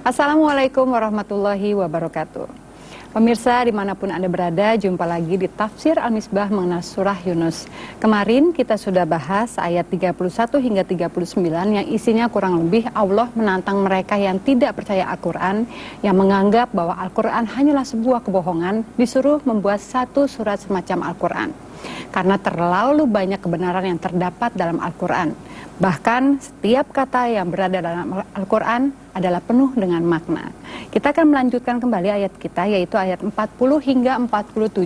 Assalamualaikum warahmatullahi wabarakatuh. Pemirsa dimanapun Anda berada, jumpa lagi di Tafsir Al-Misbah mengenai surah Yunus. Kemarin kita sudah bahas ayat 31 hingga 39 yang isinya kurang lebih Allah menantang mereka yang tidak percaya Al-Quran, yang menganggap bahwa Al-Quran hanyalah sebuah kebohongan, disuruh membuat satu surat semacam Al-Quran. Karena terlalu banyak kebenaran yang terdapat dalam Al-Quran. Bahkan setiap kata yang berada dalam Al-Quran adalah penuh dengan makna. Kita akan melanjutkan kembali ayat kita, yaitu ayat 40 hingga 47.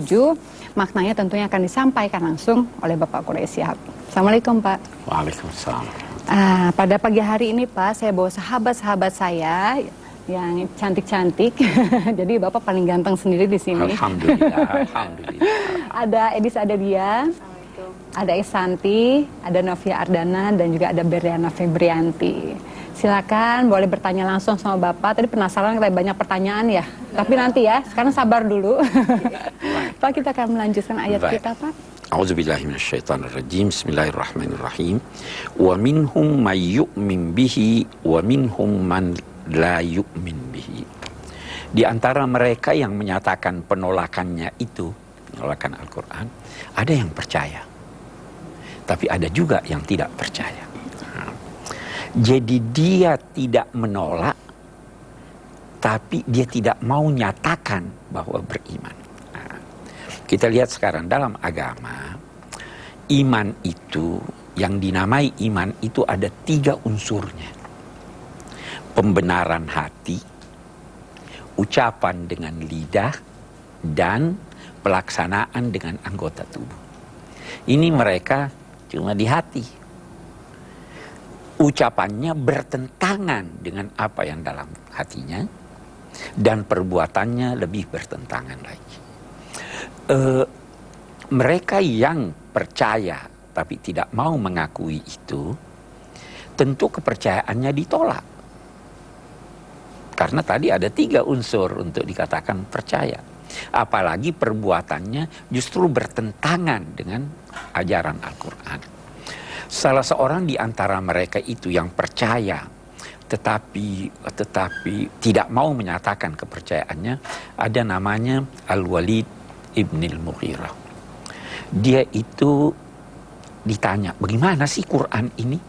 Maknanya tentunya akan disampaikan langsung oleh Bapak Quraisy Shihab. Assalamualaikum Pak. Waalaikumsalam. Pada pagi hari ini Pak, saya bawa sahabat-sahabat saya yang cantik-cantik. Jadi Bapak paling ganteng sendiri di sini. Alhamdulillah, alhamdulillah. Ada Edis Adelia, ada Esanti, ada Novia Ardana, dan juga ada Beriana Febrianti. Silakan boleh bertanya langsung sama Bapak. Tadi penasaran katanya banyak pertanyaan ya. Tapi nanti ya, sekarang sabar dulu. Pak, kita akan melanjutkan ayat kita, Pak. A'udzubillahi minasyaitonirrajim. Bismillahirrahmanirrahim. Wa minhum may yu'min bihi wa minhum man la yu'min bihi. Di antara mereka yang menyatakan penolakannya itu, penolakan Al-Quran, ada yang percaya. Tapi ada juga yang tidak percaya. Jadi dia tidak menolak, tapi dia tidak mau nyatakan bahwa beriman. Kita lihat sekarang dalam agama, iman itu, yang dinamai iman itu ada 3 unsurnya. Pembenaran hati, ucapan dengan lidah, dan pelaksanaan dengan anggota tubuh. Ini mereka cuma di hati. Ucapannya bertentangan dengan apa yang dalam hatinya, dan perbuatannya lebih bertentangan lagi. Mereka yang percaya tapi tidak mau mengakui itu, tentu kepercayaannya ditolak. Karena tadi ada 3 unsur untuk dikatakan percaya. Apalagi perbuatannya justru bertentangan dengan ajaran Al-Quran. Salah seorang di antara mereka itu yang percaya tetapi tidak mau menyatakan kepercayaannya, ada namanya Al-Walid ibn al-Mughirah. Dia itu ditanya, bagaimana sih Quran ini?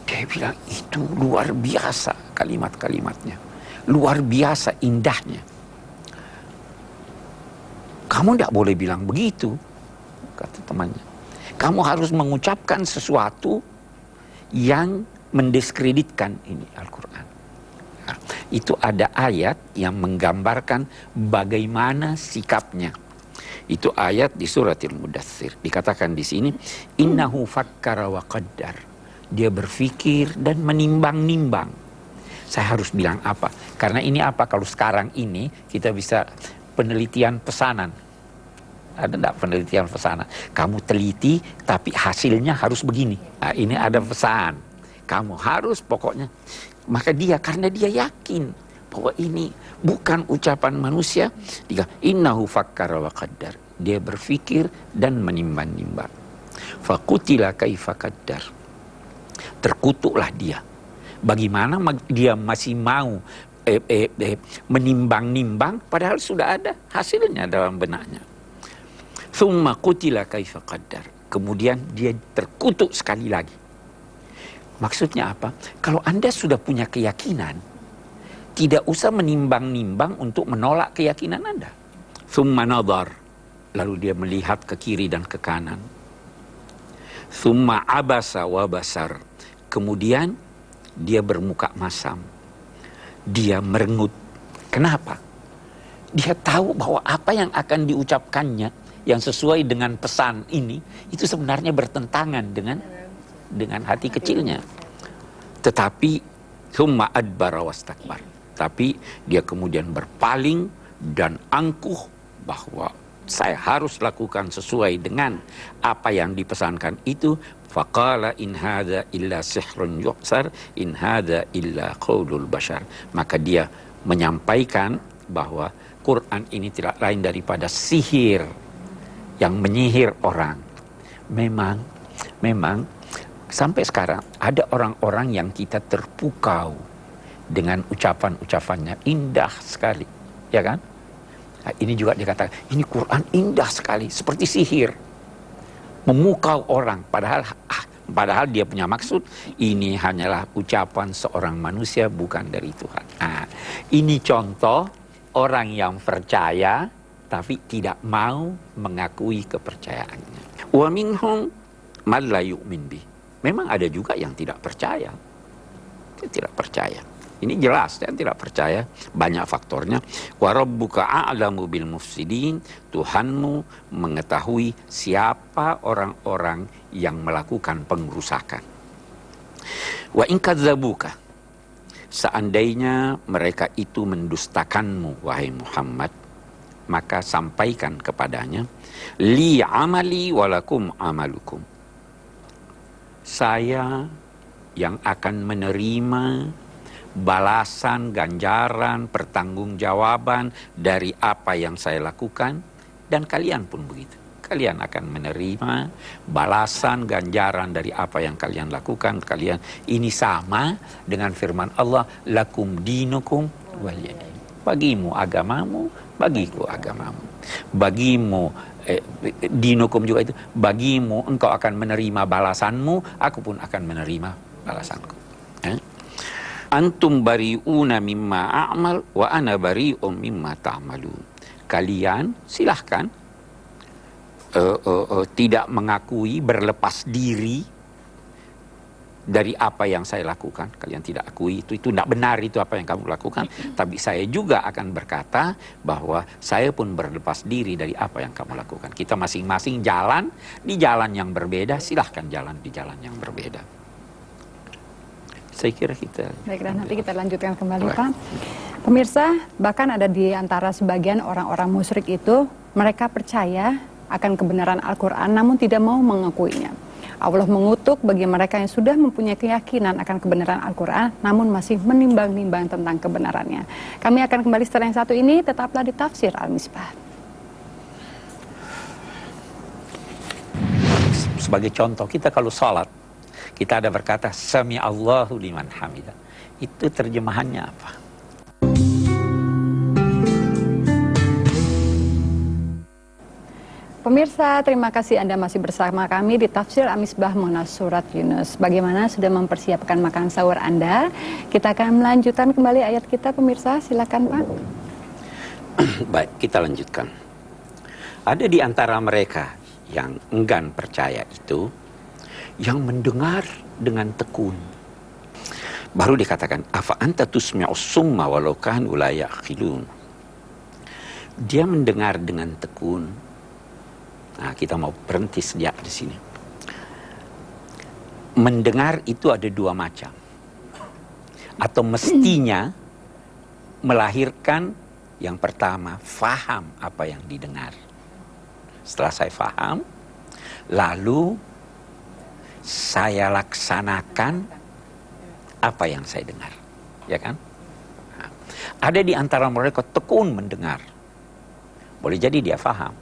Dia bilang, itu luar biasa kalimat-kalimatnya, luar biasa indahnya. Kamu tidak boleh bilang begitu, kata temannya. Kamu harus mengucapkan sesuatu yang mendiskreditkan ini Al-Quran. Nah, itu ada ayat yang menggambarkan bagaimana sikapnya. Itu ayat di suratil Mudaththir. Dikatakan di sini, innahu fakkara wa qaddar. Dia berpikir dan menimbang-nimbang. Saya harus bilang apa? Karena ini apa? Kalau sekarang ini kita bisa penelitian pesanan. Ada enggak penelitian pesanan? Kamu teliti tapi hasilnya harus begini. Nah, ini ada pesan. Kamu harus pokoknya. Maka dia, karena dia yakin bahwa ini bukan ucapan manusia, dia innahu fakkara wa qaddar. Dia berpikir dan menimbang-nimbang. Faqutila kaifa qaddar. Terkutuklah dia. Bagaimana dia masih mau menimbang-nimbang padahal sudah ada hasilnya dalam benaknya. Tsumma qutila kaifa qaddar. Kemudian dia terkutuk sekali lagi. Maksudnya apa? Kalau Anda sudah punya keyakinan, tidak usah menimbang-nimbang untuk menolak keyakinan Anda. Tsumma nadhar. Lalu dia melihat ke kiri dan ke kanan. Tsumma abasa wa basar. Kemudian dia bermuka masam. Dia merengut. Kenapa? Dia tahu bahwa apa yang akan diucapkannya yang sesuai dengan pesan ini itu sebenarnya bertentangan dengan hati kecilnya. Tetapi summa adbara wastakbar. Tapi dia kemudian berpaling dan angkuh bahwa saya harus lakukan sesuai dengan apa yang dipesankan itu. Faqala in hadza illa sihrun yu'sar in hadza illa qaulul bashar. Maka dia menyampaikan bahwa Quran ini tidak lain daripada sihir yang menyihir orang. Memang sampai sekarang ada orang-orang yang kita terpukau dengan ucapan-ucapannya indah sekali, ya kan? Nah, ini juga dikatakan, ini Quran indah sekali, seperti sihir, memukau orang, padahal dia punya maksud, ini hanyalah ucapan seorang manusia, bukan dari Tuhan. Nah, ini contoh orang yang percaya, tapi tidak mau mengakui kepercayaannya. Wa minhum man la yu'min bih. Memang ada juga yang tidak percaya. Dia tidak percaya. Ini jelas, dia tidak percaya. Banyak faktornya. Wa rabbuka a'lamu bil mufsidin. Tuhanmu mengetahui siapa orang-orang yang melakukan pengrusakan. Wa in kadzabuka. Seandainya mereka itu mendustakanmu, wahai Muhammad, maka sampaikan kepadanya, li amali walakum amalukum. Saya yang akan menerima balasan, ganjaran, pertanggungjawaban dari apa yang saya lakukan, dan kalian pun begitu. Kalian akan menerima balasan, ganjaran dari apa yang kalian lakukan. Kalian ini sama dengan firman Allah, lakum dinukum waliyadin. Bagimu agamamu, bagiku agamamu. Bagimu dinukum juga itu, bagimu engkau akan menerima balasanmu, aku pun akan menerima balasanku. Antum bari'una mimma a'mal wa ana bari'um mimma ta'malun. Kalian silahkan tidak mengakui, berlepas diri dari apa yang saya lakukan. Kalian tidak akui itu tidak benar, itu apa yang kamu lakukan. Tapi saya juga akan berkata bahwa saya pun berlepas diri dari apa yang kamu lakukan. Kita masing-masing jalan di jalan yang berbeda, silahkan jalan di jalan yang berbeda. Saya kira kita... Baiklah, nanti kita lanjutkan kembali, Pak. Pemirsa, bahkan ada di antara sebagian orang-orang musyrik itu, mereka percaya akan kebenaran Al-Quran, namun tidak mau mengakuinya. Allah mengutuk bagi mereka yang sudah mempunyai keyakinan akan kebenaran Al-Quran, namun masih menimbang-nimbang tentang kebenarannya. Kami akan kembali setelah yang satu ini, tetaplah di Tafsir Al-Misbah. Sebagai contoh, kita kalau sholat, kita ada berkata, Sami Allahu liman hamidah. Itu terjemahannya apa? Pemirsa, terima kasih Anda masih bersama kami di Tafsir Al-Misbah mengenai surat Yunus. Bagaimana sudah mempersiapkan makan sahur Anda? Kita akan melanjutkan kembali ayat kita, pemirsa. Silakan, Pak. Baik, kita lanjutkan. Ada di antara mereka yang enggan percaya itu, yang mendengar dengan tekun. Baru dikatakan, afa anta tusmi'us summa walau kanu la ya'qilun. Dia mendengar dengan tekun. Nah, kita mau berhenti sejak di sini. Mendengar itu ada dua macam. Atau mestinya melahirkan yang pertama, faham apa yang didengar. Setelah saya faham, lalu saya laksanakan apa yang saya dengar. Ya kan? Nah, ada di antara mereka tekun mendengar. Boleh jadi dia faham,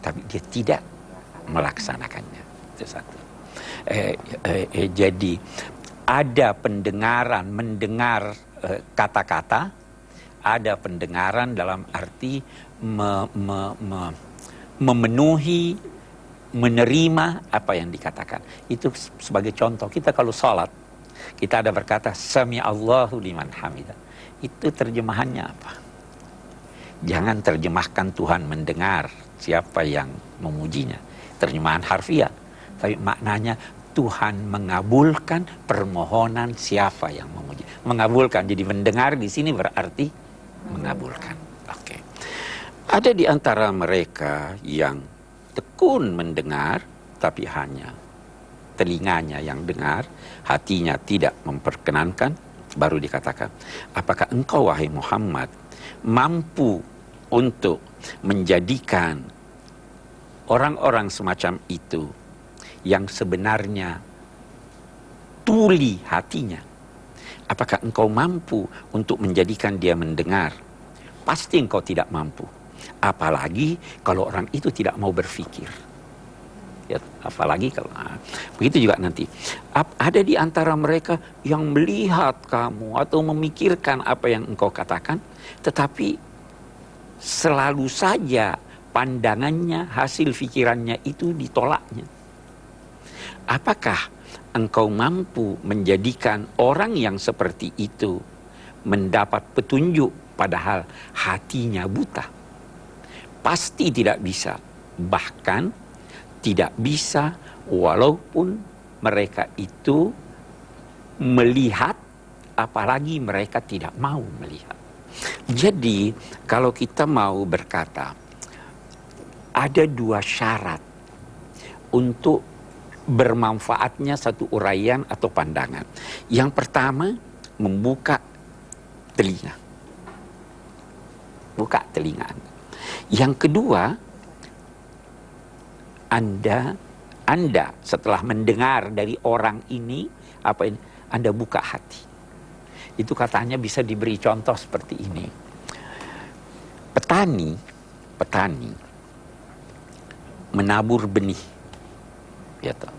tapi dia tidak melaksanakannya. Itu satu. Jadi ada pendengaran, mendengar kata-kata, ada pendengaran dalam arti memenuhi, menerima apa yang dikatakan. Itu sebagai contoh, kita kalau sholat, kita ada berkata, Sami Allahu liman hamidah. Itu terjemahannya apa? Jangan terjemahkan Tuhan mendengar siapa yang memujinya. Terjemahan harfiah. Tapi maknanya Tuhan mengabulkan permohonan siapa yang memuji. Mengabulkan. Jadi mendengar di sini berarti mengabulkan. Oke. Ada di antara mereka yang tekun mendengar, tapi hanya telinganya yang dengar, hatinya tidak memperkenankan. Baru dikatakan, apakah engkau wahai Muhammad mampu untuk menjadikan orang-orang semacam itu yang sebenarnya tuli hatinya, apakah engkau mampu untuk menjadikan dia mendengar? Pasti engkau tidak mampu. Apalagi kalau orang itu tidak mau berpikir. Ya, apalagi kalau begitu juga nanti ada di antara mereka yang melihat kamu atau memikirkan apa yang engkau katakan, tetapi selalu saja pandangannya, hasil pikirannya itu ditolaknya. Apakah engkau mampu menjadikan orang yang seperti itu mendapat petunjuk padahal hatinya buta? Pasti tidak bisa. Bahkan tidak bisa walaupun mereka itu melihat, apalagi mereka tidak mau melihat. Jadi kalau kita mau berkata, ada dua syarat untuk bermanfaatnya satu uraian atau pandangan. Yang pertama, membuka telinga. Buka telinga Anda. Yang kedua, Anda setelah mendengar dari orang ini, Anda buka hati. Itu katanya bisa diberi contoh seperti ini. Petani menabur benih. Ya toh.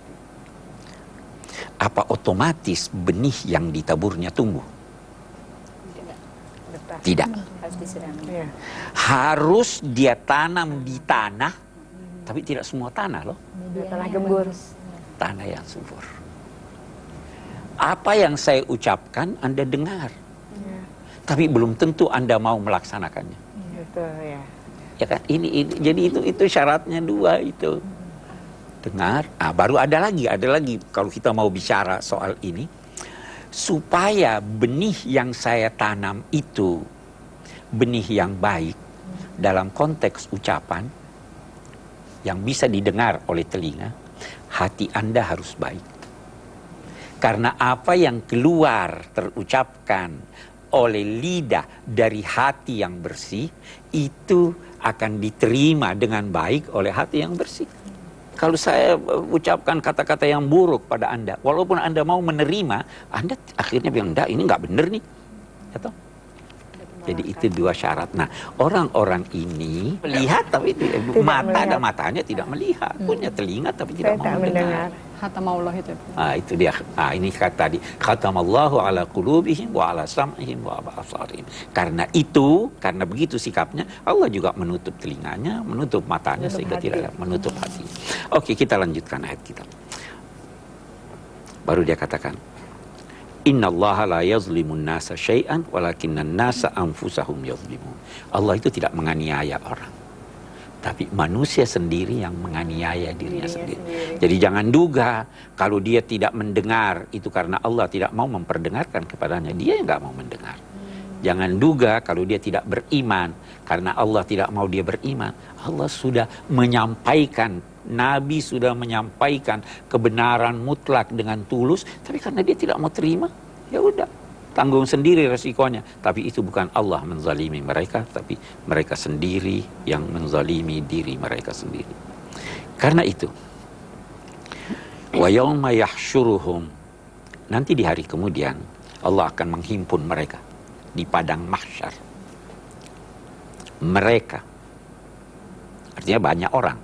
Apa otomatis benih yang ditaburnya tumbuh? Tidak. Harus disiram. Harus dia tanam di tanah, tapi tidak semua tanah loh. Tanah gembur. Tanah yang subur. Apa yang saya ucapkan Anda dengar. Tapi belum tentu Anda mau melaksanakannya. Betul ya. Ya kan? Jadi itu syaratnya dua itu. Dengar. Baru ada lagi kalau kita mau bicara soal ini, supaya benih yang saya tanam itu benih yang baik dalam konteks ucapan yang bisa didengar oleh telinga, hati Anda harus baik. Karena apa yang keluar terucapkan oleh lidah dari hati yang bersih, itu akan diterima dengan baik oleh hati yang bersih. Kalau saya ucapkan kata-kata yang buruk pada Anda, walaupun Anda mau menerima, Anda akhirnya bilang, enggak, ini enggak benar nih. Atau? Jadi itu dua syarat. Nah, orang-orang ini melihat tapi ada matanya tidak melihat, punya telinga tapi tidak mau mendengar. Khatamallah itu. Itu dia. Ini kata tadi, khatamallahu ala qulubihim wa ala sam'ihim wa ala absarihim. Karena begitu sikapnya, Allah juga menutup telinganya, menutup matanya sehingga tidak menutup hati. Oke, kita lanjutkan ayat kita. Baru dia katakan, innallaha la yazlimun nasa syai'an walakinnan nasa anfusahum yazlimun. Allah itu tidak menganiaya orang, tapi manusia sendiri yang menganiaya dirinya sendiri. Jadi jangan duga kalau dia tidak mendengar itu karena Allah tidak mau memperdengarkan kepadanya, dia yang nggak mau mendengar. Jangan duga kalau dia tidak beriman karena Allah tidak mau dia beriman. Allah sudah menyampaikan, Nabi sudah menyampaikan kebenaran mutlak dengan tulus, tapi karena dia tidak mau terima, ya udah, tanggung sendiri resikonya. Tapi itu bukan Allah menzalimi mereka, tapi mereka sendiri yang menzalimi diri mereka sendiri. Karena itu, wa yauma yahsyuruhum, nanti di hari kemudian Allah akan menghimpun mereka di padang mahsyar. Mereka artinya banyak orang,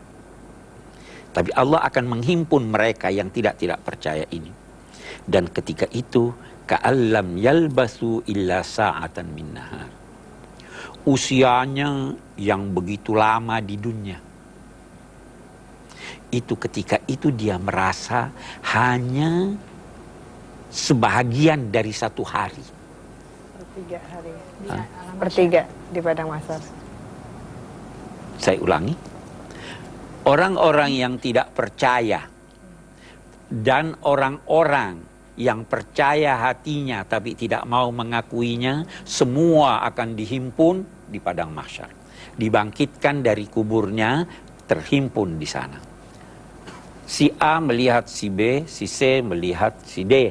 tapi Allah akan menghimpun mereka yang tidak percaya ini. Dan ketika itu, ka'allam yalbasu illa sa'atan min nahar. Usianya yang begitu lama di dunia, itu ketika itu dia merasa hanya sebahagian dari satu hari. Sepertiga hari. Sepertiga di padang mahsyar. Saya ulangi. Orang-orang yang tidak percaya dan orang-orang yang percaya hatinya tapi tidak mau mengakuinya, semua akan dihimpun di padang mahsyar. Dibangkitkan dari kuburnya, terhimpun di sana. Si A melihat si B, si C melihat si D.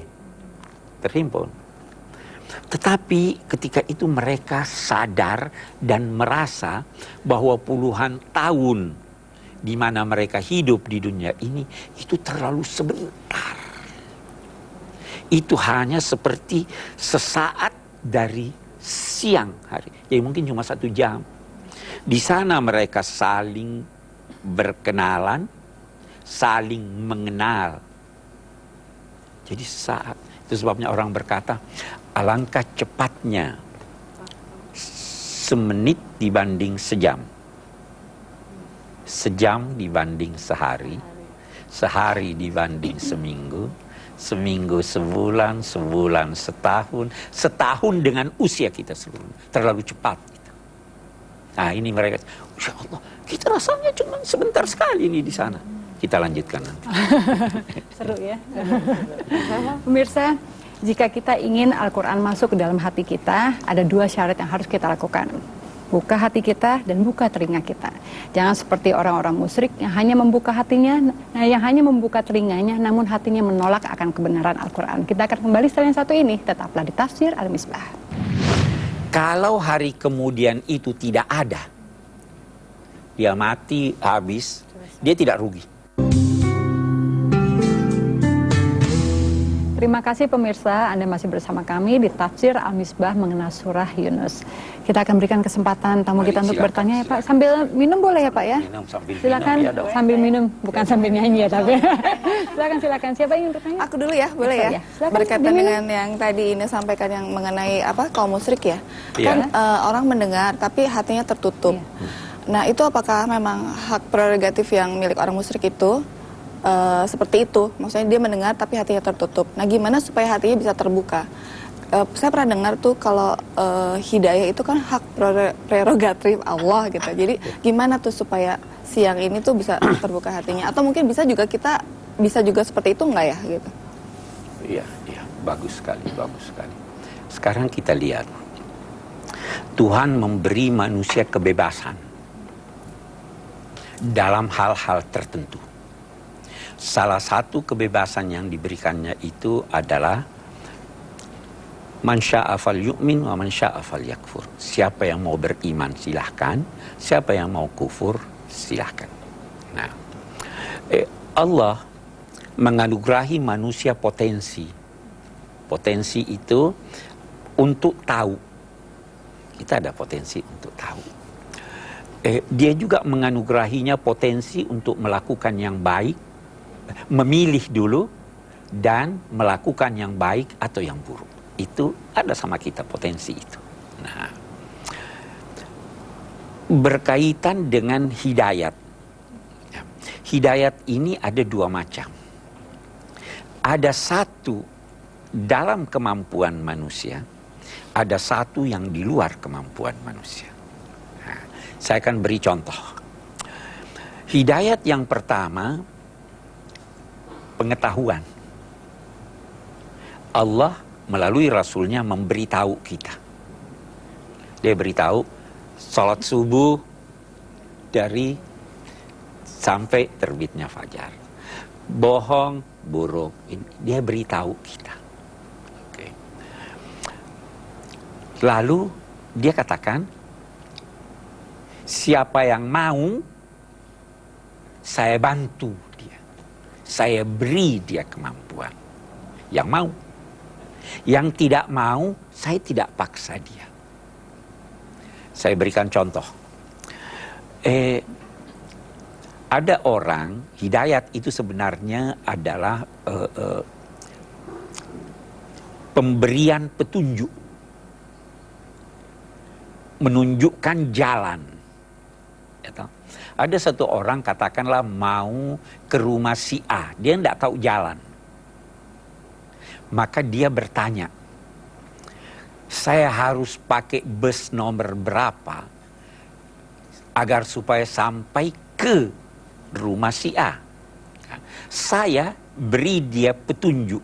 Terhimpun. Tetapi ketika itu mereka sadar dan merasa bahwa puluhan tahun di mana mereka hidup di dunia ini itu terlalu sebentar. Itu hanya seperti sesaat dari siang hari. Jadi mungkin cuma 1 jam. Di sana mereka saling berkenalan, saling mengenal. Jadi sesaat. Itu sebabnya orang berkata, alangkah cepatnya semenit dibanding sejam. Sejam dibanding sehari. Sehari dibanding seminggu. Seminggu sebulan, sebulan setahun. Setahun dengan usia kita seluruh. Terlalu cepat. Gitu. Nah ini mereka, Insya Allah, kita rasanya cuma sebentar sekali ini di sana. Kita lanjutkan nanti. Seru ya. Pemirsa, jika kita ingin Al-Quran masuk ke dalam hati kita, ada dua syarat yang harus kita lakukan. Buka hati kita dan buka telinga kita. Jangan seperti orang-orang musyrik yang hanya membuka hatinya, yang hanya membuka telinganya, namun hatinya menolak akan kebenaran Al-Quran. Kita akan kembali setelah yang satu ini. Tetaplah di Tafsir Al-Misbah. Kalau hari kemudian itu tidak ada, dia mati habis, dia tidak rugi. Terima kasih pemirsa, Anda masih bersama kami di Tafsir Al-Misbah mengenai surah Yunus. Kita akan berikan kesempatan tamu kita untuk bertanya ya Pak. Sambil minum boleh ya Pak ya? Silakan sambil minum, bukan sambil nyanyi ya tapi. Silakan. Siapa yang ingin bertanya? Aku dulu ya, boleh ya? Berkaitan dengan yang tadi ini sampaikan yang mengenai kaum musyrik ya. Kan orang mendengar tapi hatinya tertutup. Nah, itu apakah memang hak prerogatif yang milik orang musyrik itu? Seperti itu, maksudnya dia mendengar tapi hatinya tertutup. Nah, gimana supaya hatinya bisa terbuka? Saya pernah dengar tuh kalau hidayah itu kan hak prerogatif Allah gitu. Jadi gimana tuh supaya siang ini tuh bisa terbuka hatinya? Atau mungkin bisa juga kita bisa juga seperti itu enggak ya gitu? Iya, bagus sekali. Sekarang kita lihat, Tuhan memberi manusia kebebasan dalam hal-hal tertentu. Salah satu kebebasan yang diberikannya itu adalah man syaa fal yu'min wa man syaa fal yakfur. Siapa yang mau beriman silahkan, siapa yang mau kufur silahkan. Nah, Allah menganugerahi manusia potensi. Potensi itu untuk tahu. Kita ada potensi untuk tahu. Dia juga menganugerahinya potensi untuk melakukan yang baik, memilih dulu dan melakukan yang baik atau yang buruk. Itu ada sama kita potensi itu. Nah, berkaitan dengan hidayat. Hidayat ini ada dua macam. Ada satu dalam kemampuan manusia, ada satu yang di luar kemampuan manusia. Nah, saya akan beri contoh. Hidayat yang pertama, pengetahuan. Allah melalui Rasulnya memberitahu kita. Dia beritahu salat subuh dari sampai terbitnya fajar. Bohong, buruk. Dia beritahu kita. Oke. Lalu dia katakan, siapa yang mau, saya bantu dia. Saya beri dia kemampuan. Yang mau. Yang tidak mau, saya tidak paksa dia. Saya berikan contoh. Ada orang, hidayat itu sebenarnya adalah pemberian petunjuk. Menunjukkan jalan. Ada satu orang katakanlah mau ke rumah si A. Dia tidak tahu jalan. Maka dia bertanya, saya harus pakai bus nomor berapa agar supaya sampai ke rumah si A. Saya beri dia petunjuk.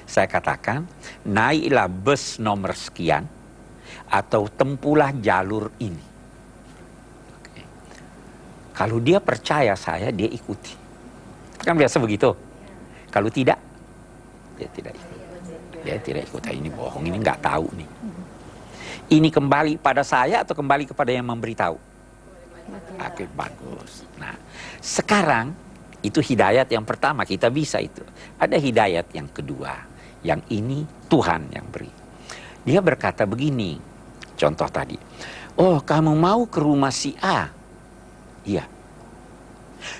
Saya katakan, naiklah bus nomor sekian atau tempuhlah jalur ini. Oke. Kalau dia percaya saya, dia ikuti. Kan biasa begitu. Kalau tidak, dia tidak ikut. Dia tidak ikut. Ini bohong, ini nggak tahu nih. Ini kembali pada saya atau kembali kepada yang memberitahu? Oke, bagus. Nah, sekarang itu hidayat yang pertama, kita bisa itu. Ada hidayat yang kedua, yang ini Tuhan yang beri. Dia berkata begini, contoh tadi. Oh, kamu mau ke rumah si A? Iya.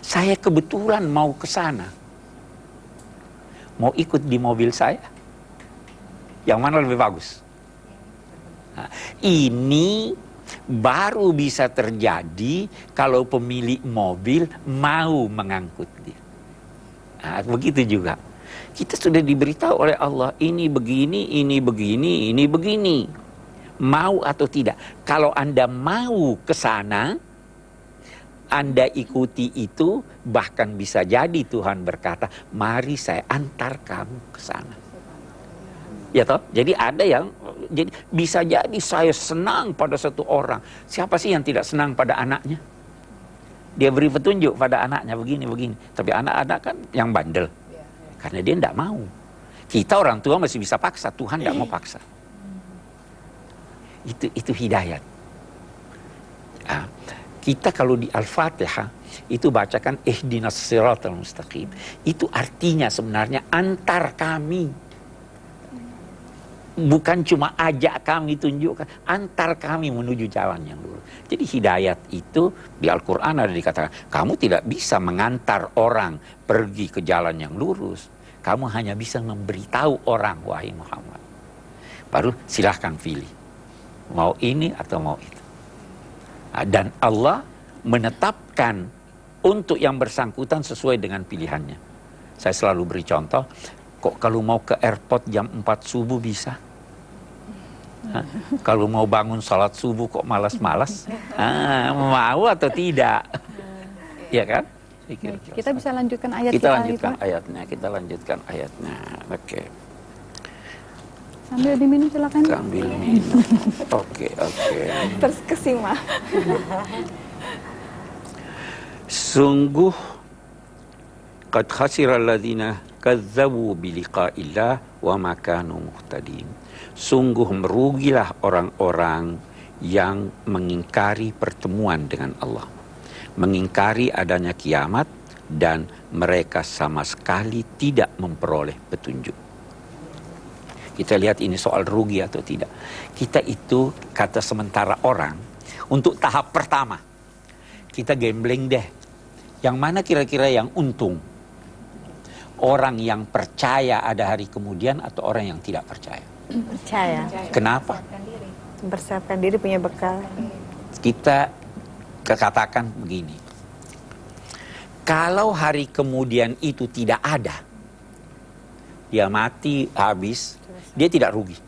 Saya kebetulan mau ke sana. Mau ikut di mobil saya. Yang mana lebih bagus? Nah, ini baru bisa terjadi kalau pemilik mobil mau mengangkut dia. Nah, begitu juga. Kita sudah diberitahu oleh Allah, ini begini, ini begini, ini begini. Mau atau tidak. Kalau Anda mau ke sana, Anda ikuti itu, bahkan bisa jadi Tuhan berkata, mari saya antar kamu ke sana. Ya toh? Jadi ada yang, jadi bisa jadi saya senang pada satu orang. Siapa sih yang tidak senang pada anaknya? Dia beri petunjuk pada anaknya begini-begini. Tapi anak-anak kan yang bandel. Karena dia tidak mau. Kita orang tua masih bisa paksa, Tuhan tidak mau paksa. Itu hidayat. Nah, kita kalau di Al-Fatihah itu bacakan ihdinas siratal mustaqim. Itu artinya sebenarnya antar kami. Bukan cuma ajak kami, tunjukkan, antar kami menuju jalan yang lurus. Jadi hidayat itu di Al-Quran ada dikatakan, kamu tidak bisa mengantar orang pergi ke jalan yang lurus. Kamu hanya bisa memberitahu orang, wahai Muhammad. Baru silahkan pilih. Mau ini atau mau itu. Nah, dan Allah menetapkan untuk yang bersangkutan sesuai dengan pilihannya. Saya selalu beri contoh, kok kalau mau ke airport jam 4 subuh bisa? Hah? Kalau mau bangun salat subuh kok malas-malas? Mau atau tidak? Ya kan? Kita bisa lanjutkan ayat kita lanjutkan ayatnya. Kita lanjutkan ayatnya. Oke. Sambil diminum silakan. Sambil minum. Oke. Terus kesima. Sungguh qad khasira alladziina kadzdzabu bi liqa'illah wa ma kanu muhtadin. Sungguh merugilah orang-orang yang mengingkari pertemuan dengan Allah. Mengingkari adanya kiamat dan mereka sama sekali tidak memperoleh petunjuk. Kita lihat ini soal rugi atau tidak. Kita itu kata sementara orang untuk tahap pertama. Kita gambling deh. Yang mana kira-kira yang untung? Orang yang percaya ada hari kemudian atau orang yang tidak percaya? Percaya. Kenapa? Mempersiapkan diri, punya bekal. Kita katakan begini. Kalau hari kemudian itu tidak ada, dia mati, habis, dia tidak rugi.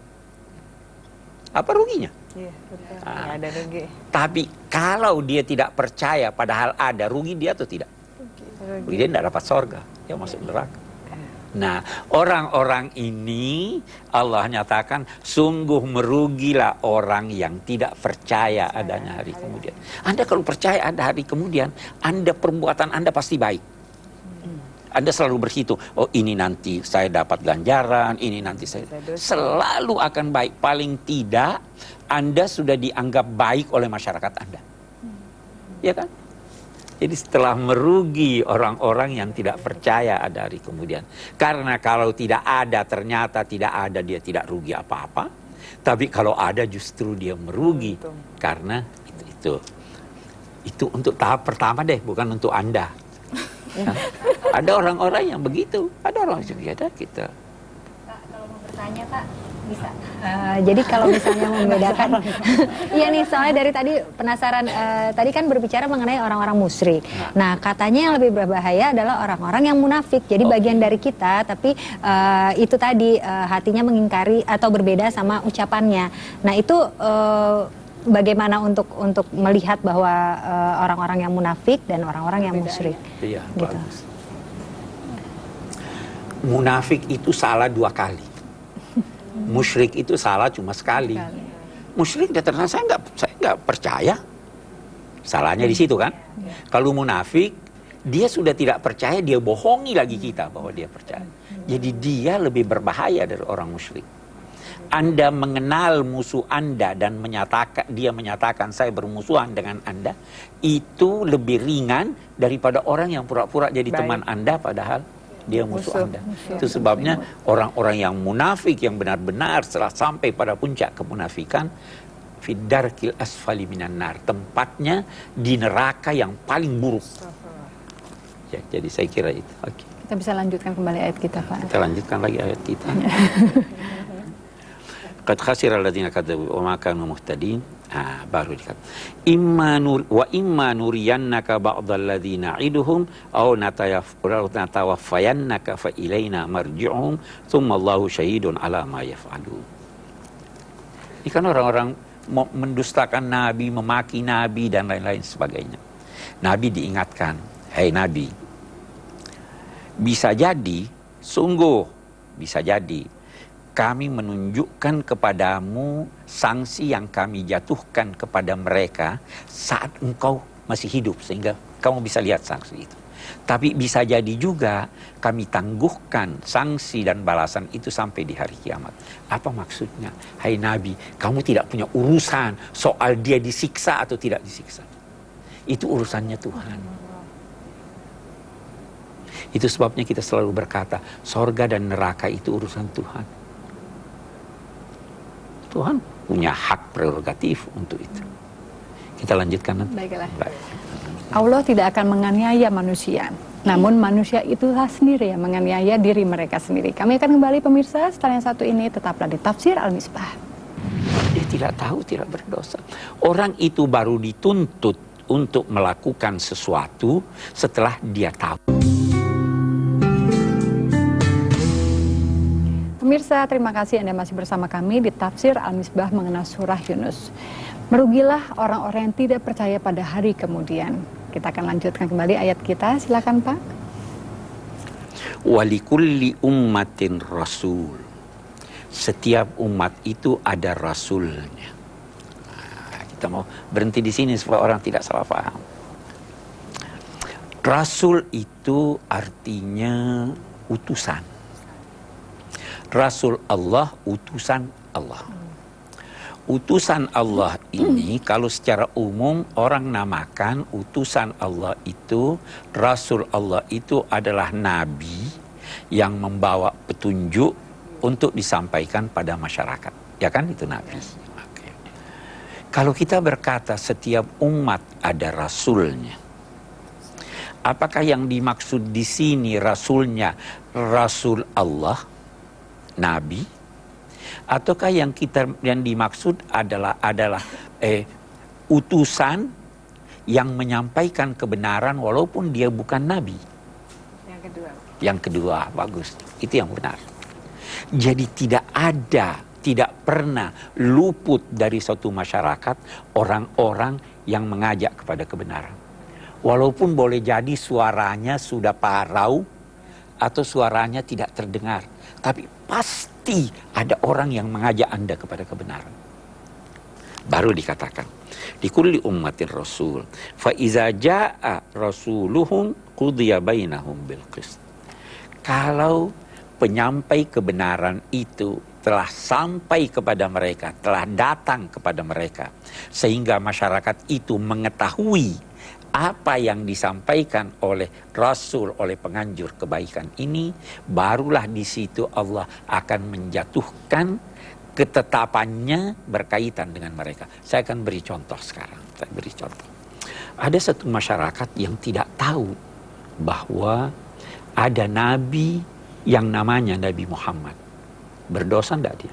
Apa ruginya? Iya, betul. Nggak ada rugi. Tapi kalau dia tidak percaya padahal ada, rugi dia atau tidak? Rugi. Dia tidak dapat sorga, dia masuk neraka. Nah, orang-orang ini Allah nyatakan sungguh merugilah orang yang tidak percaya adanya hari kemudian. Anda kalau percaya ada hari kemudian, Anda perbuatan Anda pasti baik. Anda selalu berhitung, oh ini nanti saya dapat ganjaran, ini nanti saya selalu akan baik. Paling tidak Anda sudah dianggap baik oleh masyarakat Anda. Ya kan? Jadi setelah merugi orang-orang yang tidak percaya ada hari kemudian. Karena kalau tidak ada, ternyata tidak ada, dia tidak rugi apa-apa. Tapi kalau ada justru dia merugi. Karena itu untuk tahap pertama deh, bukan untuk Anda. Nah, ada orang-orang yang begitu. Ada orang yang ada kita. Pak, kalau mau bertanya Pak, bisa. Jadi kalau misalnya membedakan, iya nih soalnya dari tadi penasaran, tadi kan berbicara mengenai orang-orang musyrik. Nah katanya yang lebih berbahaya adalah orang-orang yang munafik. Jadi bagian dari kita, tapi itu tadi hatinya mengingkari atau berbeda sama ucapannya. Nah itu bagaimana untuk melihat bahwa orang-orang yang munafik dan orang-orang yang musyrik. Iya, gitu. bagus. Munafik itu salah 2 kali. Musyrik itu salah cuma sekali. Musyrik dia ternyata saya nggak percaya. Salahnya di situ kan. Kalau munafik dia sudah tidak percaya, dia bohongi lagi kita bahwa dia percaya. Jadi dia lebih berbahaya dari orang musyrik. Anda mengenal musuh Anda dan dia menyatakan saya bermusuhan dengan Anda, itu lebih ringan daripada orang yang pura-pura jadi teman Anda padahal dia musuh Anda. Itu sebabnya orang-orang yang munafik yang benar-benar setelah sampai pada puncak kemunafikan, fiddarkil asfali minan nar, tempatnya di neraka yang paling buruk. Ya, jadi saya kira itu. Oke. Kita bisa lanjutkan kembali ayat kita, Pak. Kita lanjutkan lagi ayat kita. Qad khasira alladziina kadzabu wa ma kanu muhtadin. Baru dikata imma nuriyannaka ba'dal ladzina na'iduhum aw natawaffayannaka fa ilaina marji'uhum tsumma Allahu syahidun ala ma yaf'alun. Ini kan orang-orang mendustakan Nabi, memaki Nabi dan lain-lain sebagainya. Nabi diingatkan, "Hei Nabi, bisa jadi, sungguh bisa jadi kami menunjukkan kepadamu sanksi yang kami jatuhkan kepada mereka saat engkau masih hidup, sehingga kamu bisa lihat sanksi itu. Tapi bisa jadi juga kami tangguhkan sanksi dan balasan itu sampai di hari kiamat." Apa maksudnya? Hai Nabi, kamu tidak punya urusan soal dia disiksa atau tidak disiksa. Itu urusannya Tuhan. Itu sebabnya kita selalu berkata, sorga dan neraka itu urusan Tuhan. Tuhan punya hak prerogatif untuk itu. Kita lanjutkan nanti. Baiklah. Allah tidak akan menganiaya manusia. Namun manusia itulah sendiri yang menganiaya diri mereka sendiri. Kami akan kembali pemirsa setelah yang satu ini. Tetaplah di Tafsir Al-Misbah. Dia tidak tahu, tidak berdosa. Orang itu baru dituntut untuk melakukan sesuatu setelah dia tahu. Pemirsa, terima kasih Anda masih bersama kami di Tafsir Al-Misbah mengenai surah Yunus. Merugilah orang-orang yang tidak percaya pada hari kemudian. Kita akan lanjutkan kembali ayat kita. Silakan Pak. Walikulli ummatin rasul. Setiap umat itu ada rasulnya. Kita mau berhenti di sini supaya orang tidak salah paham. Rasul itu artinya utusan. Rasul Allah, utusan Allah. Utusan Allah ini kalau secara umum orang namakan utusan Allah itu, Rasul Allah itu adalah Nabi yang membawa petunjuk untuk disampaikan pada masyarakat. Ya kan itu Nabi. Oke. Kalau kita berkata setiap umat ada Rasulnya, apakah yang dimaksud di sini Rasulnya Rasul Allah? Nabi, ataukah yang dimaksud adalah utusan yang menyampaikan kebenaran walaupun dia bukan nabi? Yang kedua, bagus. Itu yang benar. Jadi tidak pernah luput dari suatu masyarakat orang-orang yang mengajak kepada kebenaran. Walaupun boleh jadi suaranya sudah parau atau suaranya tidak terdengar, tapi pasti ada orang yang mengajak Anda kepada kebenaran. Baru dikatakan, di kulli ummatin rasul, fa iza jaa rasuluhum qudiya bainahum bil qist. Kalau penyampai kebenaran itu telah sampai kepada mereka, telah datang kepada mereka, sehingga masyarakat itu mengetahui apa yang disampaikan oleh Rasul, oleh penganjur kebaikan ini, barulah di situ Allah akan menjatuhkan ketetapannya berkaitan dengan mereka. Saya akan beri contoh sekarang. Saya beri contoh. Ada satu masyarakat yang tidak tahu bahwa ada nabi yang namanya Nabi Muhammad. Berdosa enggak dia?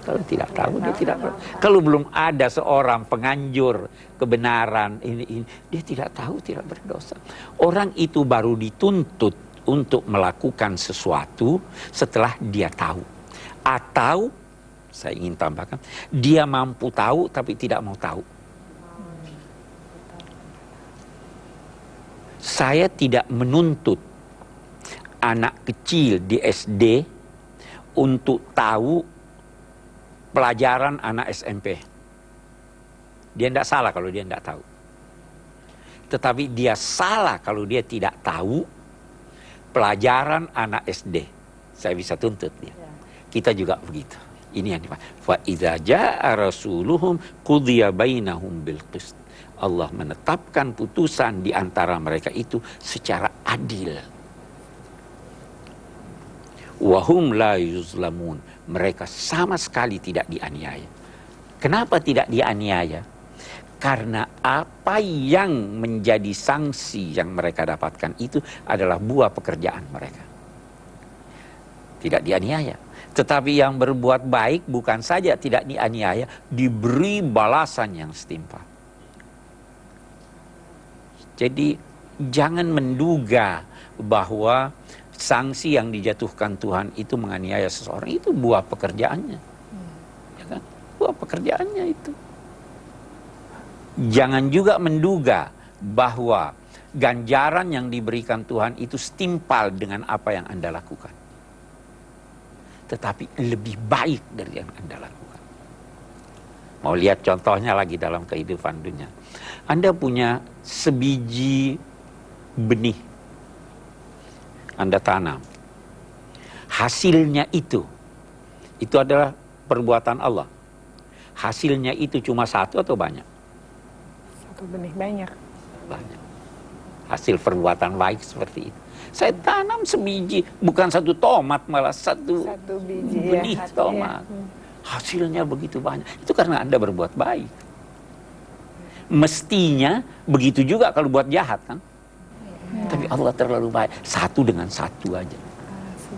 Kalau tidak tahu, dia tidak tahu. Kalau belum ada seorang penganjur kebenaran ini, dia tidak tahu, tidak berdosa. Orang itu baru dituntut untuk melakukan sesuatu setelah dia tahu. Atau, saya ingin tambahkan, dia mampu tahu tapi tidak mau tahu. Saya tidak menuntut anak kecil di SD untuk tahu pelajaran anak SMP. Dia tidak salah kalau dia tidak tahu. Tetapi dia salah kalau dia tidak tahu pelajaran anak SD. Saya bisa tuntut dia. Kita juga begitu. Ini yang dimaksud. Fa idza jaa rasuluhum qudiya bainahum bil qist. Allah menetapkan putusan di antara mereka itu secara adil. Wahum la yuzlamun. Mereka sama sekali tidak dianiaya. Kenapa tidak dianiaya? Karena apa yang menjadi sanksi yang mereka dapatkan itu adalah buah pekerjaan mereka. Tidak dianiaya. Tetapi yang berbuat baik bukan saja tidak dianiaya, diberi balasan yang setimpal. Jadi jangan menduga bahwa sanksi yang dijatuhkan Tuhan itu menganiaya seseorang. Itu buah pekerjaannya. Ya kan? Buah pekerjaannya itu. Jangan juga menduga bahwa ganjaran yang diberikan Tuhan itu setimpal dengan apa yang Anda lakukan. Tetapi lebih baik dari yang Anda lakukan. Mau lihat contohnya lagi dalam kehidupan dunia. Anda punya sebiji benih. Anda tanam. Hasilnya itu adalah perbuatan Allah. Hasilnya itu cuma satu atau banyak? Satu benih banyak. Banyak. Hasil perbuatan baik seperti itu. Saya tanam sebiji, bukan satu tomat, malah satu biji benih ya, tomat. Hasilnya begitu banyak. Itu karena Anda berbuat baik. Mestinya begitu juga kalau buat jahat kan. Tapi Allah terlalu baik. Satu dengan satu aja.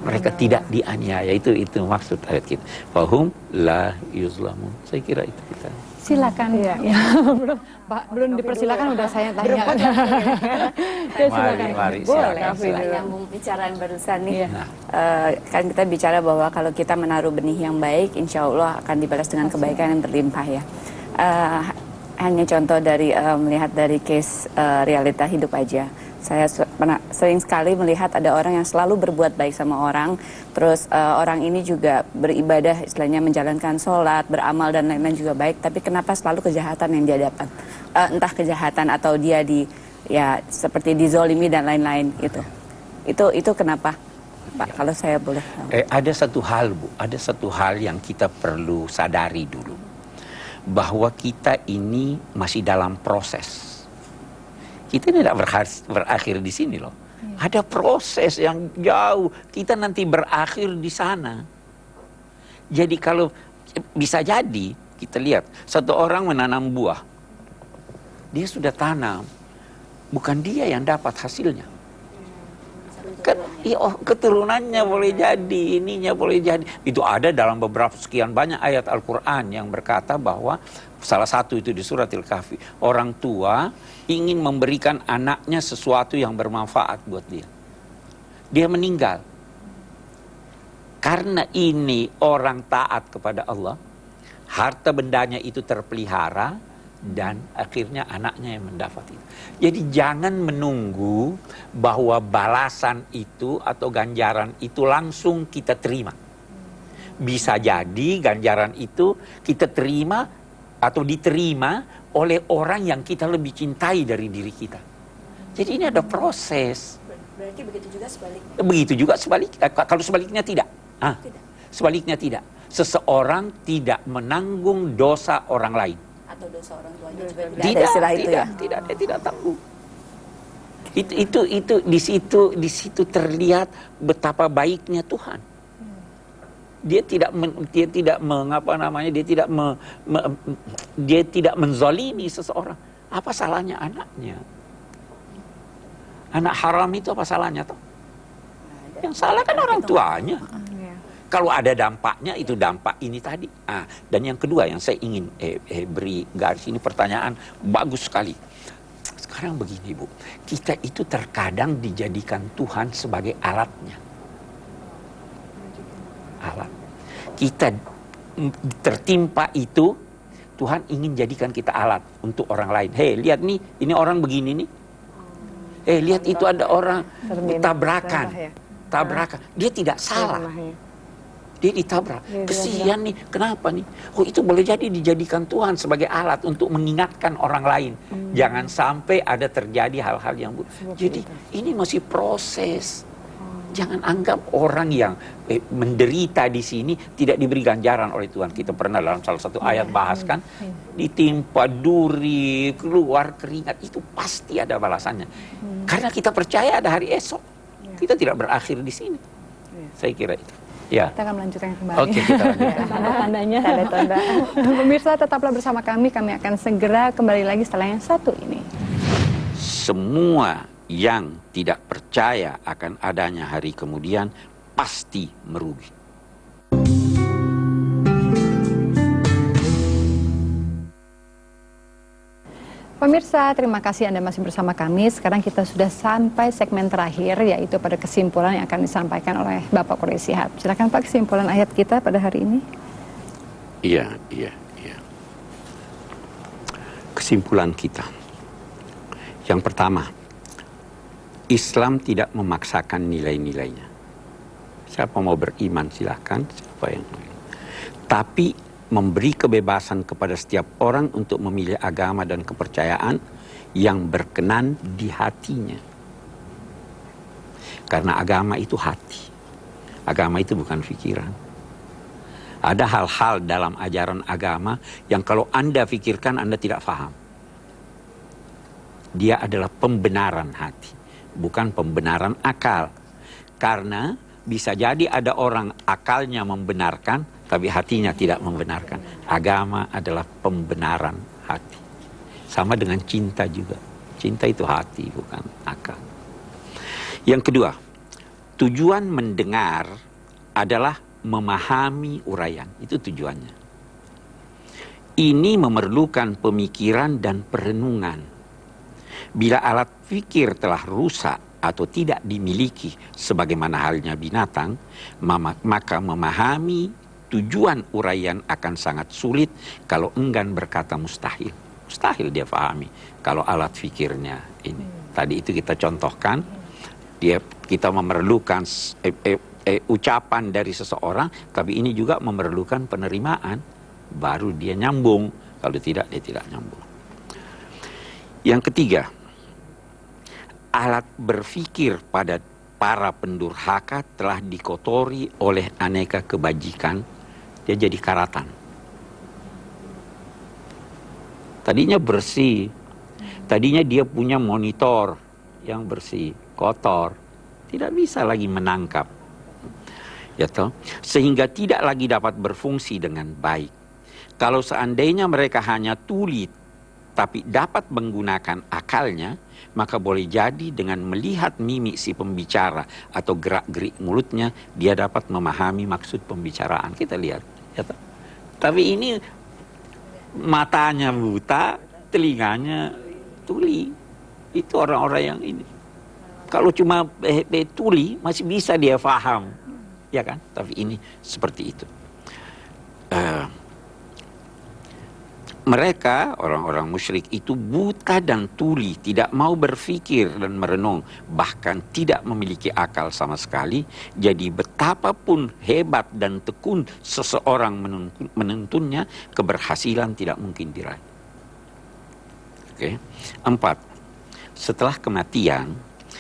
Mereka tidak dianiaya. Itu maksud ayat kita. Fahum la yuzlamun. Saya kira itu kita. Silakan. Ya, belum dipersilakan udah saya tanya. Ya, silakan. Mari, Boleh. Nyambung bicaraan barusan nih. Nah. Kan kita bicara bahwa kalau kita menaruh benih yang baik, insya Allah akan dibalas dengan kebaikan yang berlimpah ya. Hanya contoh dari melihat dari case realita hidup aja. Saya sering sekali melihat ada orang yang selalu berbuat baik sama orang, terus orang ini juga beribadah, istilahnya menjalankan sholat, beramal dan lain-lain juga baik, tapi kenapa selalu kejahatan yang dia dapat? Entah kejahatan atau dia seperti dizolimi dan lain-lain gitu. Itu kenapa, Pak? Kalau saya boleh. Ada satu hal, Bu, ada satu hal yang kita perlu sadari dulu, bahwa kita ini masih dalam proses. Kita tidak berakhir di sini loh. Ada proses yang jauh. Kita nanti berakhir di sana. Jadi kalau bisa jadi, kita lihat, satu orang menanam buah. Dia sudah tanam. Bukan dia yang dapat hasilnya. Keturunannya boleh jadi, ininya boleh jadi. Itu ada dalam beberapa sekian banyak ayat Al-Quran yang berkata bahwa salah satu itu di surat Al-Kahfi. Orang tua ingin memberikan anaknya sesuatu yang bermanfaat buat dia. Dia meninggal. Karena ini orang taat kepada Allah, harta bendanya itu terpelihara, dan akhirnya anaknya yang mendapat itu. Jadi jangan menunggu bahwa balasan itu atau ganjaran itu langsung kita terima. Bisa jadi ganjaran itu kita terima atau diterima oleh orang yang kita lebih cintai dari diri kita. Jadi ini ada proses. Berarti begitu juga sebaliknya. Begitu juga sebaliknya. Kalau sebaliknya tidak. Tidak. Sebaliknya tidak. Seseorang tidak menanggung dosa orang lain. Atau dosa orang tuanya juga tidak Tidak, ada istilah itu ya. Tidak, dia tidak tahu. Itu di situ terlihat betapa baiknya Tuhan. Dia tidak menzalimi seseorang. Apa salahnya anaknya? Anak haram itu apa salahnya toh? Yang salah kan orang tuanya. Kalau ada dampaknya, itu dampak ini tadi. Dan yang kedua yang saya ingin beri garis, ini pertanyaan bagus sekali. Sekarang begini, Bu, kita itu terkadang dijadikan Tuhan sebagai alatnya. Alat. Kita tertimpa itu, Tuhan ingin jadikan kita alat untuk orang lain. Hei, lihat nih, ini orang begini nih. Lihat itu ada orang tabrakan. Tabrakan. Dia tidak salah. Dia ditabrak. Kesian nih, kenapa nih? Itu boleh jadi dijadikan Tuhan sebagai alat untuk mengingatkan orang lain. Jangan sampai ada terjadi hal-hal yang buruk. Jadi ini masih proses. Jangan anggap orang yang menderita di sini tidak diberi ganjaran oleh Tuhan. Kita pernah dalam salah satu ayat bahas kan, ditimpa duri, keluar keringat, itu pasti ada balasannya. Karena kita percaya ada hari esok. Kita tidak berakhir di sini. Saya kira itu. Ya. Kita akan melanjutkan kembali. Oke, kita lanjutkan. Tanda-tandanya. Tanda-tanda. Pemirsa, tetaplah bersama kami. Kami akan segera kembali lagi setelah yang satu ini. Semua yang tidak percaya akan adanya hari kemudian pasti merugi. Pemirsa, terima kasih Anda masih bersama kami. Sekarang kita sudah sampai segmen terakhir, yaitu pada kesimpulan yang akan disampaikan oleh Bapak Quraish Shihab. Silakan Pak, kesimpulan ayat kita pada hari ini. Iya. Kesimpulan kita. Yang pertama, Islam tidak memaksakan nilai-nilainya. Siapa mau beriman silahkan, siapa yang tapi memberi kebebasan kepada setiap orang untuk memilih agama dan kepercayaan yang berkenan di hatinya. Karena agama itu hati. Agama itu bukan pikiran. Ada hal-hal dalam ajaran agama yang kalau Anda pikirkan Anda tidak paham. Dia adalah pembenaran hati, bukan pembenaran akal. Karena bisa jadi ada orang akalnya membenarkan, tapi hatinya tidak membenarkan. Agama adalah pembenaran hati. Sama dengan cinta juga. Cinta itu hati, bukan akal. Yang kedua, tujuan mendengar adalah memahami uraian. Itu tujuannya. Ini memerlukan pemikiran dan perenungan. Bila alat pikir telah rusak atau tidak dimiliki sebagaimana halnya binatang, maka memahami tujuan uraian akan sangat sulit kalau enggan berkata mustahil. Mustahil dia pahami kalau alat fikirnya ini. Tadi itu kita contohkan, kita memerlukan ucapan dari seseorang, tapi ini juga memerlukan penerimaan, baru dia nyambung. Kalau tidak, dia tidak nyambung. Yang ketiga, alat berfikir pada para pendurhaka telah dikotori oleh aneka kebajikan, dia jadi karatan. Tadinya bersih, tadinya dia punya monitor yang bersih, kotor, tidak bisa lagi menangkap. Ya toh? Sehingga tidak lagi dapat berfungsi dengan baik. Kalau seandainya mereka hanya tuli, tapi dapat menggunakan akalnya, maka boleh jadi dengan melihat mimik si pembicara atau gerak-gerik mulutnya, dia dapat memahami maksud pembicaraan. Kita lihat. Ya toh? Tapi ini matanya buta, telinganya tuli. Itu orang-orang yang ini. Kalau cuma tuli, masih bisa dia paham. Ya kan? Tapi ini seperti itu. Mereka, orang-orang musyrik itu buta dan tuli, tidak mau berpikir dan merenung, bahkan tidak memiliki akal sama sekali. Jadi betapapun hebat dan tekun seseorang menuntunnya, keberhasilan tidak mungkin diraih. Oke. 4. Setelah kematian,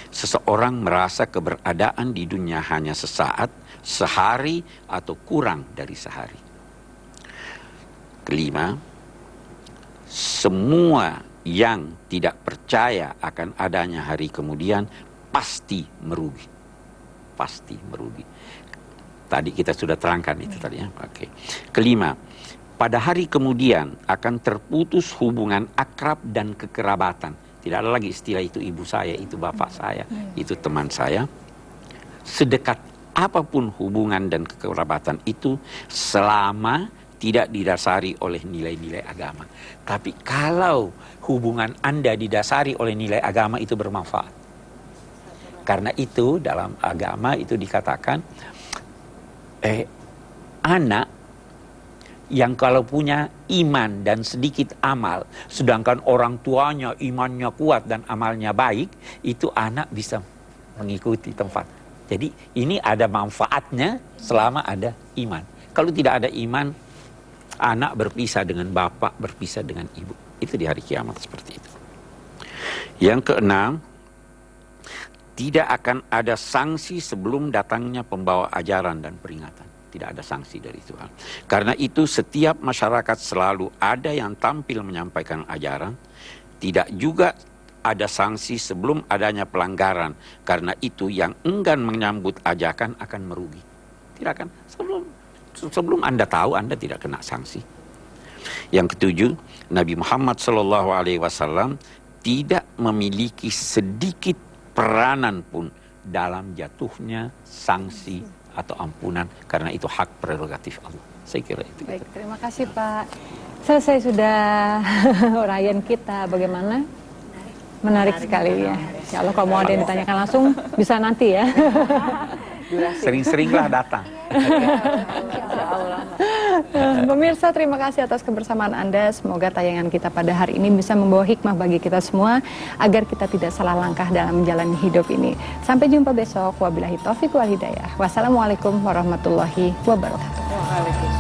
seseorang merasa keberadaan di dunia hanya sesaat, sehari, atau kurang dari sehari. 5. Semua yang tidak percaya akan adanya hari kemudian pasti merugi. Pasti merugi. Tadi kita sudah terangkan itu tadi ya. Oke. 5. Pada hari kemudian akan terputus hubungan akrab dan kekerabatan. Tidak ada lagi istilah itu ibu saya, itu bapak saya, itu teman saya. Sedekat apapun hubungan dan kekerabatan itu selama tidak didasari oleh nilai-nilai agama. Tapi kalau hubungan Anda didasari oleh nilai agama, itu bermanfaat. Karena itu dalam agama itu dikatakan anak yang kalau punya iman dan sedikit amal, sedangkan orang tuanya imannya kuat dan amalnya baik, itu anak bisa mengikuti tempat. Jadi ini ada manfaatnya selama ada iman. Kalau tidak ada iman, anak berpisah dengan bapak, berpisah dengan ibu. Itu di hari kiamat seperti itu. Yang keenam, tidak akan ada sanksi sebelum datangnya pembawa ajaran dan peringatan. Tidak ada sanksi dari Tuhan. Karena itu setiap masyarakat selalu ada yang tampil menyampaikan ajaran. Tidak juga ada sanksi sebelum adanya pelanggaran. Karena itu yang enggan menyambut ajakan akan merugi. Tidak akan. Sebelum Anda tahu, Anda tidak kena sanksi. Yang ketujuh, Nabi Muhammad SAW tidak memiliki sedikit peranan pun dalam jatuhnya sanksi atau ampunan, karena itu hak prerogatif Allah. Saya kira itu. Baik, terima kasih Pak. Selesai sudah uraian kita. Bagaimana? Menarik sekali ya. Ya Allah, kalau mau ada yang ditanyakan langsung bisa nanti ya. Sering-seringlah datang. Pemirsa, terima kasih atas kebersamaan Anda. Semoga tayangan kita pada hari ini bisa membawa hikmah bagi kita semua agar kita tidak salah langkah dalam menjalani hidup ini. Sampai jumpa besok. Wabillahi taufiq wal hidayah. Wassalamualaikum warahmatullahi wabarakatuh.